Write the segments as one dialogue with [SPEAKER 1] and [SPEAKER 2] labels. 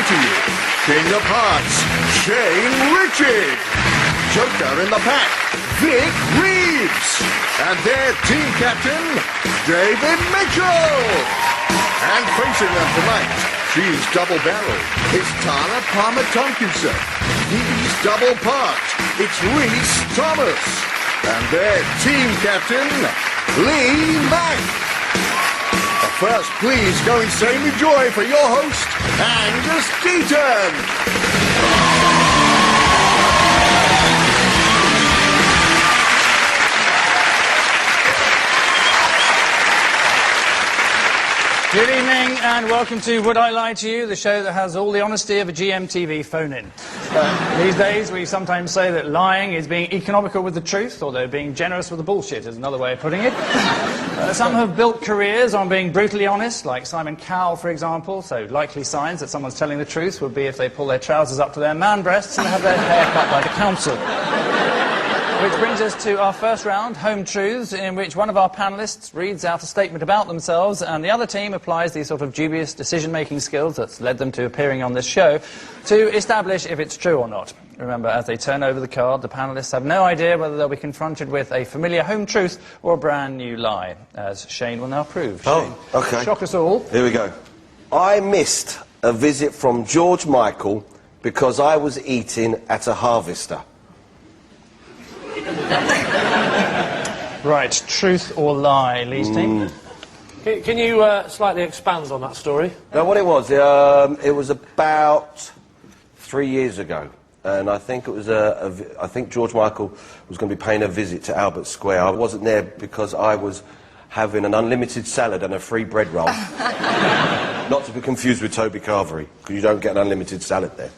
[SPEAKER 1] to you, King of Hearts, Shane Ritchie. Joker in the pack, Vic Reeves. And their team captain, David Mitchell. And facing them tonight, she's double-barreled. It's Tana Palmer-Tompkinson. He's double-parked. It's Reese Thomas. And their team captain, Lee Mack. But first, please go insane with joy for your host, Angus Deaton.
[SPEAKER 2] Good evening and welcome to Would I Lie to You, the show that has all the honesty of a GMTV phone-in. These days we sometimes say that lying is being economical with the truth, although being generous with the bullshit is another way of putting it. Some have built careers on being brutally honest, like Simon Cowell, for example, so likely signs that someone's telling the truth would be if they pull their trousers up to their man breasts and have their hair cut by the council. Which brings us to our first round, Home Truths, in which one of our panellists reads out a statement about themselves and the other team applies these sort of dubious decision-making skills that's led them to appearing on this show to establish if it's true or not. Remember, as they turn over the card, the panellists have no idea whether they'll be confronted with a familiar home truth or a brand new lie, as Shane will now prove. Shane,
[SPEAKER 3] OK.
[SPEAKER 2] Shock us all.
[SPEAKER 3] Here we go. I missed a visit from George Michael because I was eating at a harvester.
[SPEAKER 2] Right, truth or lie, Lee's team?
[SPEAKER 4] Can you slightly expand on that story?
[SPEAKER 3] Now, what it was about 3 years ago, and I think it was I think George Michael was going to be paying a visit to Albert Square. I wasn't there because I was having an unlimited salad and a free bread roll. Not to be confused with Toby Carvery, because you don't get an unlimited salad there.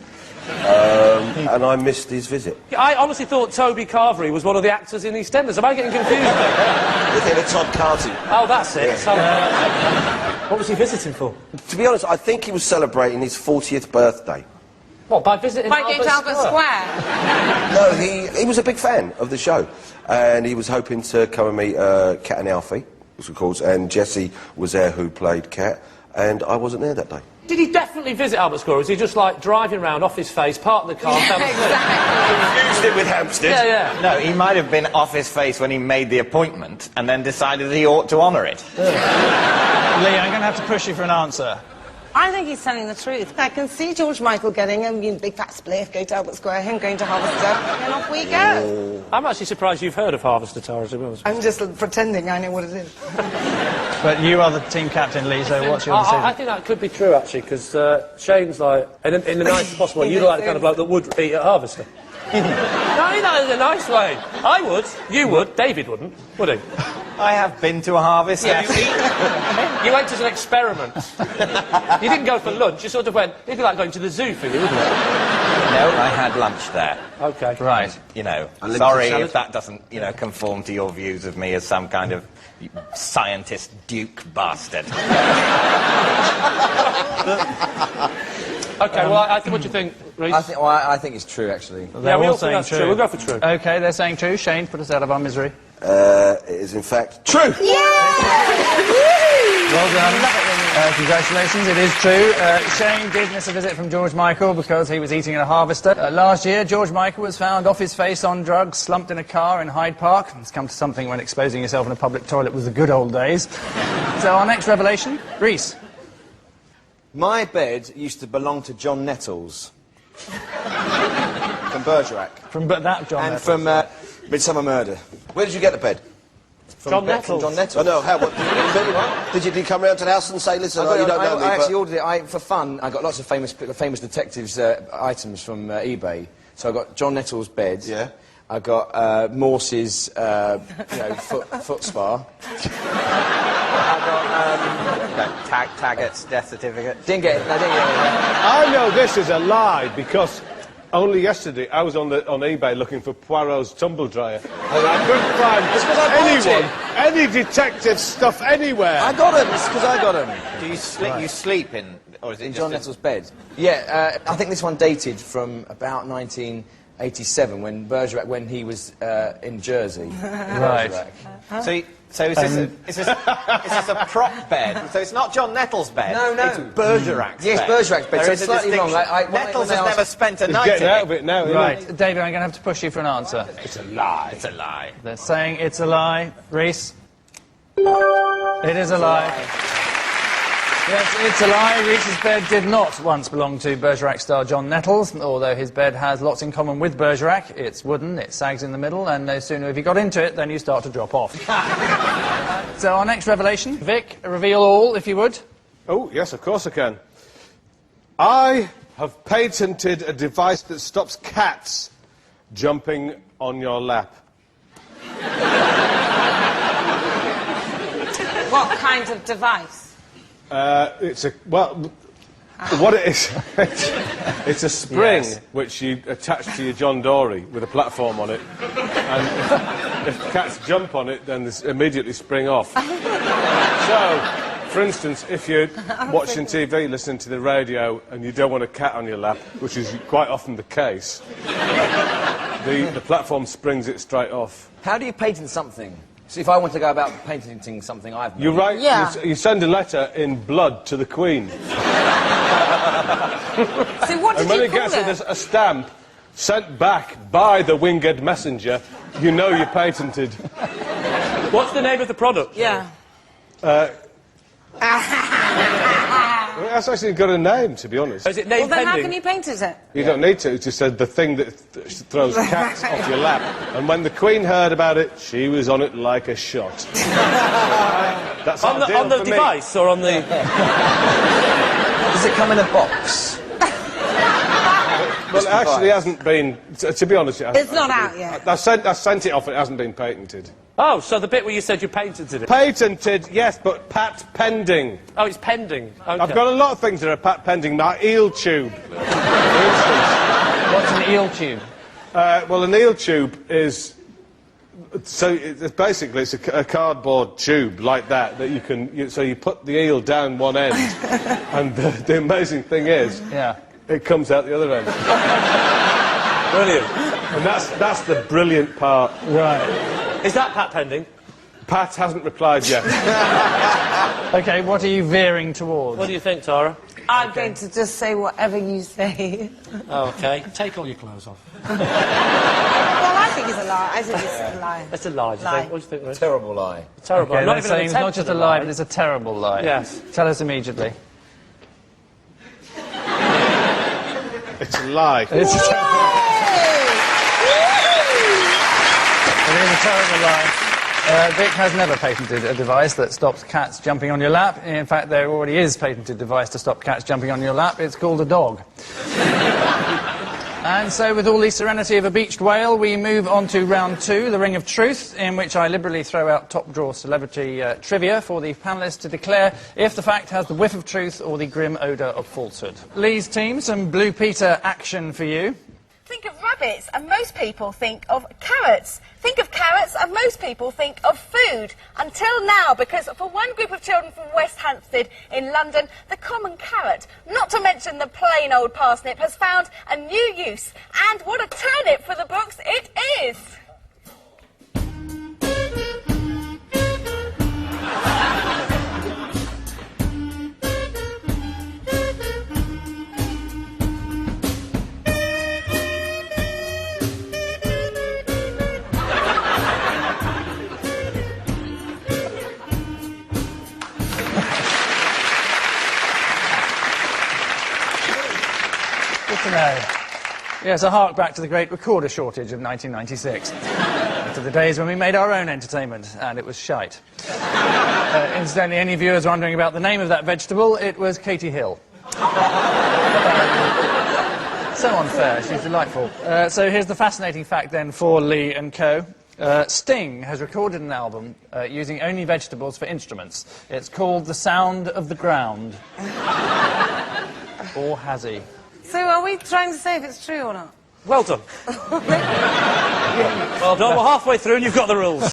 [SPEAKER 3] And I missed his visit.
[SPEAKER 4] I honestly thought Toby Carvery was one of the actors in EastEnders. Am I getting confused there?
[SPEAKER 3] You're thinking of Todd Carty.
[SPEAKER 4] Oh, that's it. Yeah. What was he visiting for?
[SPEAKER 3] To be honest, I think he was celebrating his 40th birthday.
[SPEAKER 4] What, by visiting
[SPEAKER 5] Albert Square?
[SPEAKER 3] No, he was a big fan of the show. And he was hoping to come and meet Cat and Alfie, as we call it, and Jessie was there who played Cat, and I wasn't there that day.
[SPEAKER 4] Did he definitely visit Albert Square, or was he just, like, driving around off his face, parked the car...
[SPEAKER 5] Yeah, exactly.
[SPEAKER 3] Confused it with Hampstead.
[SPEAKER 4] Yeah, yeah.
[SPEAKER 6] No, he might have been off his face when he made the appointment, and then decided that he ought to honour it.
[SPEAKER 2] Lee, I'm going to have to push you for an answer.
[SPEAKER 5] I think he's telling the truth. I can see George Michael getting a big fat spliff, go to Albert Square, him going to Harvester, and off we go.
[SPEAKER 4] I'm actually surprised you've heard of Harvester Towers, to be honest.
[SPEAKER 5] I'm just pretending I know what it is.
[SPEAKER 2] But you are the team captain, Lee, so what's your decision?
[SPEAKER 4] I think that could be true, actually, because Shane's like, in the nicest possible way, you're like the kind of bloke that would eat at Harvester. No, not in a nice way. I would, you would, David wouldn't, would he?
[SPEAKER 6] I have been to a harvest, yes.
[SPEAKER 4] You went as an experiment. You didn't go for lunch, you sort of went, it'd be like going to the zoo for you, wouldn't it?
[SPEAKER 6] No, I had lunch there.
[SPEAKER 4] OK.
[SPEAKER 2] Right.
[SPEAKER 6] You know,
[SPEAKER 3] Unlimited
[SPEAKER 6] sorry
[SPEAKER 3] salad?
[SPEAKER 6] if that doesn't, you know, conform to your views of me as some kind of scientist duke bastard.
[SPEAKER 4] OK, well, what do you think, Reece?
[SPEAKER 7] I think it's true, actually.
[SPEAKER 4] Yeah, we
[SPEAKER 2] all
[SPEAKER 4] all think that's
[SPEAKER 2] saying
[SPEAKER 4] true. We'll go for true.
[SPEAKER 2] OK, they're saying true. Shane, put us out of our misery.
[SPEAKER 3] It is, in fact, true!
[SPEAKER 2] Well done. Congratulations, it is true. Shane did miss a visit from George Michael because he was eating at a harvester. Last year, George Michael was found off his face on drugs, slumped in a car in Hyde Park. It's come to something when exposing yourself in a public toilet was the good old days. So our next revelation, Reece.
[SPEAKER 7] My bed used to belong to John Nettles. From Bergerac.
[SPEAKER 2] From that John
[SPEAKER 7] And
[SPEAKER 2] Nettles.
[SPEAKER 7] from Midsummer Murder.
[SPEAKER 3] Where did you get the bed?
[SPEAKER 7] From
[SPEAKER 4] John
[SPEAKER 7] From
[SPEAKER 4] Nettles?
[SPEAKER 7] John Nettles.
[SPEAKER 3] Oh, no, how, what, did you come round to the house and say, listen, you don't know me,
[SPEAKER 7] I actually
[SPEAKER 3] but...
[SPEAKER 7] ordered it. For fun, I got lots of famous detectives' items from eBay. So I got John Nettles' bed.
[SPEAKER 3] Yeah.
[SPEAKER 7] I got Morse's, foot spa.
[SPEAKER 6] Taggart's death certificate.
[SPEAKER 7] Didn't get it.
[SPEAKER 8] I know this is a lie because only yesterday I was on eBay looking for Poirot's tumble dryer and I couldn't find any detective stuff anywhere.
[SPEAKER 7] I got him. It's because I got him.
[SPEAKER 6] Do you sleep? You sleep in, or is it
[SPEAKER 7] In
[SPEAKER 6] just
[SPEAKER 7] John Nettles' bed. Yeah, I think this one dated from about 19 '87 when Bergerac, when he was in Jersey.
[SPEAKER 2] Right.
[SPEAKER 6] So is this a prop bed? So it's not John Nettles' bed?
[SPEAKER 7] No.
[SPEAKER 6] It's Bergerac's
[SPEAKER 7] Yes,
[SPEAKER 6] bed.
[SPEAKER 7] Bergerac's bed.
[SPEAKER 6] There
[SPEAKER 7] So
[SPEAKER 6] is
[SPEAKER 7] it's
[SPEAKER 6] a
[SPEAKER 7] slightly wrong.
[SPEAKER 6] distinction. Nettles has never spent a
[SPEAKER 8] He's
[SPEAKER 6] night
[SPEAKER 8] getting
[SPEAKER 6] in
[SPEAKER 8] out
[SPEAKER 6] it.
[SPEAKER 8] of it now, isn't
[SPEAKER 2] Right,
[SPEAKER 8] he?
[SPEAKER 2] David, I'm going to have to push you for an answer.
[SPEAKER 8] It's a lie.
[SPEAKER 6] It's a lie.
[SPEAKER 2] They're saying it's a lie. Reese? It is a lie. Yes, it's a lie. Reese's bed did not once belong to Bergerac star John Nettles, although his bed has lots in common with Bergerac. It's wooden, it sags in the middle, and no sooner have you got into it than you start to drop off. So our next revelation. Vic, reveal all, if you would.
[SPEAKER 8] Oh, yes, of course I can. I have patented a device that stops cats jumping on your lap.
[SPEAKER 5] What kind of device?
[SPEAKER 8] It's a, well, what it is, it's a spring
[SPEAKER 2] Yes.
[SPEAKER 8] which you attach to your John Dory with a platform on it, and if cats jump on it, then they immediately spring off. So, for instance, if you're watching TV, listening to the radio, and you don't want a cat on your lap, which is quite often the case, the platform springs it straight off.
[SPEAKER 7] How do you patent something? So if I want to go about patenting something I've made...
[SPEAKER 8] You write,
[SPEAKER 5] Yeah.
[SPEAKER 8] you send a letter in blood to the Queen.
[SPEAKER 5] So what did
[SPEAKER 8] And when
[SPEAKER 5] you
[SPEAKER 8] it
[SPEAKER 5] call
[SPEAKER 8] gets
[SPEAKER 5] it?
[SPEAKER 8] a stamp sent back by the winged messenger, you know you're patented.
[SPEAKER 4] What's the name of the product?
[SPEAKER 5] Yeah.
[SPEAKER 8] Well, that's actually got a name, to be honest.
[SPEAKER 4] Is it
[SPEAKER 5] Well,
[SPEAKER 4] name
[SPEAKER 5] then how
[SPEAKER 4] pending?
[SPEAKER 5] can you patent it?
[SPEAKER 8] You don't need to. It just said the thing that throws cats off your lap. And when the Queen heard about it, she was on it like a shot. That's
[SPEAKER 4] On
[SPEAKER 8] ideal
[SPEAKER 4] the
[SPEAKER 8] for me.
[SPEAKER 4] device or on the...
[SPEAKER 7] Does it come in a box?
[SPEAKER 8] Well, it actually hasn't been. To be honest, it hasn't.
[SPEAKER 5] It's not out yet.
[SPEAKER 8] I sent it off. It hasn't been patented.
[SPEAKER 4] Oh, so the bit where you said you patented it.
[SPEAKER 8] Patented, yes, but pat pending.
[SPEAKER 4] Oh, it's pending. Okay.
[SPEAKER 8] I've got a lot of things that are pat pending. My eel tube, for instance.
[SPEAKER 2] What's an eel tube?
[SPEAKER 8] Well, an eel tube is. So it's basically it's a cardboard tube like that you can. So you put the eel down one end, and the amazing thing is,
[SPEAKER 2] Yeah.
[SPEAKER 8] it comes out the other end.
[SPEAKER 4] Brilliant.
[SPEAKER 8] And that's the brilliant part.
[SPEAKER 2] Right.
[SPEAKER 4] Is that Pat pending?
[SPEAKER 8] Pat hasn't replied yet.
[SPEAKER 2] OK, what are you veering towards?
[SPEAKER 4] What do you think, Tara?
[SPEAKER 5] I'm going to just say whatever you say.
[SPEAKER 4] Oh, OK. Take all your clothes off.
[SPEAKER 5] Well, I think it's a lie. I think it's a lie.
[SPEAKER 4] That's a lie, do you
[SPEAKER 5] Lie.
[SPEAKER 4] think? What do you think, Rich?
[SPEAKER 7] Terrible lie.
[SPEAKER 4] Terrible.
[SPEAKER 2] OK,
[SPEAKER 4] Not
[SPEAKER 2] they're
[SPEAKER 4] even
[SPEAKER 2] saying
[SPEAKER 4] an
[SPEAKER 2] it's not
[SPEAKER 4] attempt
[SPEAKER 2] just
[SPEAKER 4] at
[SPEAKER 2] a lie, but it's a terrible lie.
[SPEAKER 4] Yes.
[SPEAKER 2] Tell us immediately.
[SPEAKER 8] It's a lie.
[SPEAKER 2] It's a terrible It is a terrible lie. Vic has never patented a device that stops cats jumping on your lap. In fact, there already is a patented device to stop cats jumping on your lap. It's called a dog. And so, with all the serenity of a beached whale, we move on to round 2, the Ring of Truth, in which I liberally throw out top-drawer celebrity trivia for the panellists to declare if the fact has the whiff of truth or the grim odour of falsehood. Lee's team, some Blue Peter action for you.
[SPEAKER 9] Think of rabbits and most people think of carrots. Think of carrots and most people think of food. Until now, because for one group of children from West Hampstead in London, the common carrot, not to mention the plain old parsnip, has found a new use. And what a turnip for the books it is!
[SPEAKER 2] Good to know. Yes, a hark back to the great recorder shortage of 1996. To the days when we made our own entertainment, and it was shite. Incidentally, any viewers wondering about the name of that vegetable, it was Katie Hill. So unfair, she's delightful. So here's the fascinating fact then for Lee and co. Sting has recorded an album using only vegetables for instruments. It's called The Sound of the Ground. Or has he?
[SPEAKER 5] So are we trying to say if it's true or not?
[SPEAKER 4] Well done. Well done. We're halfway through and you've got the rules.